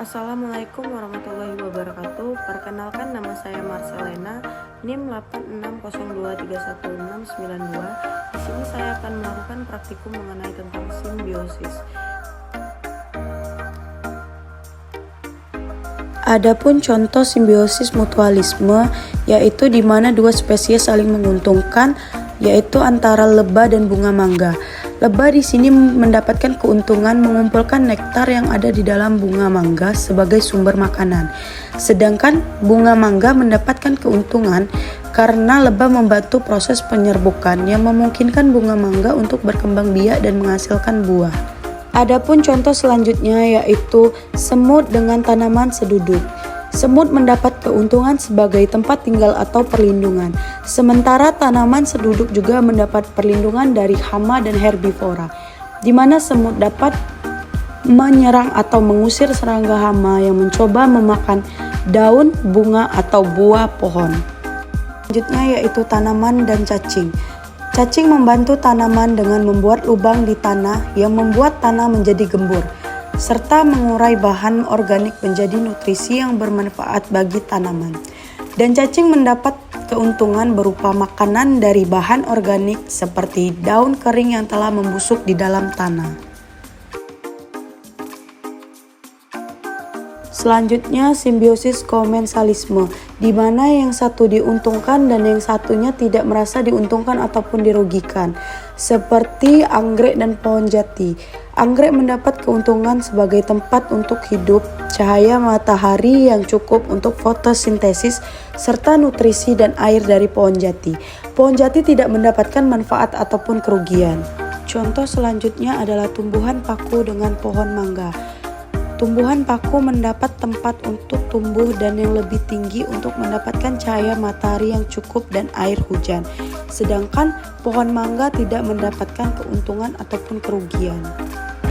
Assalamualaikum warahmatullahi wabarakatuh. Perkenalkan, nama saya Marcelena, NIM 8602311692. Di sini saya akan melakukan praktikum mengenai tentang simbiosis. Adapun contoh simbiosis mutualisme, yaitu di mana dua spesies saling menguntungkan, yaitu antara lebah dan bunga mangga. Lebah di sini mendapatkan keuntungan mengumpulkan nektar yang ada di dalam bunga mangga sebagai sumber makanan. Sedangkan bunga mangga mendapatkan keuntungan karena lebah membantu proses penyerbukan yang memungkinkan bunga mangga untuk berkembang biak dan menghasilkan buah. Adapun contoh selanjutnya yaitu semut dengan tanaman seduduk. Semut mendapat keuntungan sebagai tempat tinggal atau perlindungan, sementara tanaman seduduk juga mendapat perlindungan dari hama dan herbivora, di mana semut dapat menyerang atau mengusir serangga hama yang mencoba memakan daun, bunga, atau buah pohon. Selanjutnya yaitu tanaman dan cacing. Cacing membantu tanaman dengan membuat lubang di tanah yang membuat tanah menjadi gembur, serta mengurai bahan organik menjadi nutrisi yang bermanfaat bagi tanaman. Dan cacing mendapat keuntungan berupa makanan dari bahan organik seperti daun kering yang telah membusuk di dalam tanah. Selanjutnya simbiosis komensalisme, di mana yang satu diuntungkan dan yang satunya tidak merasa diuntungkan ataupun dirugikan, seperti anggrek dan pohon jati. Anggrek mendapat keuntungan sebagai tempat untuk hidup, cahaya matahari yang cukup untuk fotosintesis, serta nutrisi dan air dari pohon jati. Pohon jati tidak mendapatkan manfaat ataupun kerugian. Contoh selanjutnya adalah tumbuhan paku dengan pohon mangga. Tumbuhan paku mendapat tempat untuk tumbuh dan yang lebih tinggi untuk mendapatkan cahaya matahari yang cukup dan air hujan. Sedangkan pohon mangga tidak mendapatkan keuntungan ataupun kerugian.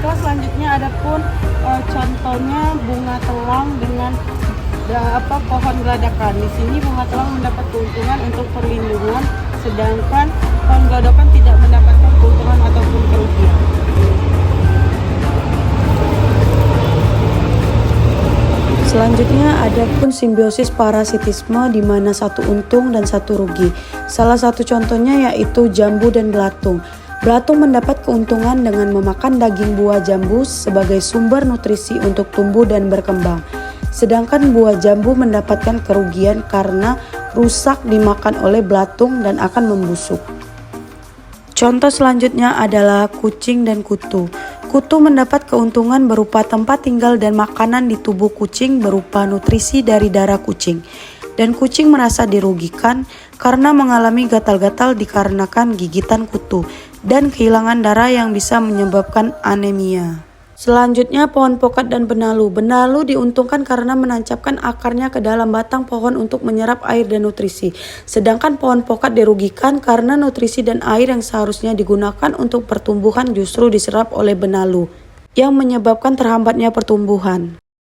Terus selanjutnya ada pun contohnya bunga telang dengan pohon geladakan. Di sini bunga telang mendapat keuntungan untuk perlindungan, sedangkan pohon geladakan tidak mendapatkan keuntungan ataupun kerugian. Selanjutnya ada pun simbiosis parasitisme, di mana satu untung dan satu rugi. Salah satu contohnya yaitu jambu dan belatung. Belatung mendapat keuntungan dengan memakan daging buah jambu sebagai sumber nutrisi untuk tumbuh dan berkembang. Sedangkan buah jambu mendapatkan kerugian karena rusak dimakan oleh belatung dan akan membusuk. Contoh selanjutnya adalah kucing dan kutu. Kutu mendapat keuntungan berupa tempat tinggal dan makanan di tubuh kucing berupa nutrisi dari darah kucing. Dan kucing merasa dirugikan karena mengalami gatal-gatal dikarenakan gigitan kutu dan kehilangan darah yang bisa menyebabkan anemia. Selanjutnya pohon pokat dan benalu. Benalu diuntungkan karena menancapkan akarnya ke dalam batang pohon untuk menyerap air dan nutrisi. Sedangkan pohon pokat dirugikan karena nutrisi dan air yang seharusnya digunakan untuk pertumbuhan justru diserap oleh benalu, yang menyebabkan terhambatnya pertumbuhan.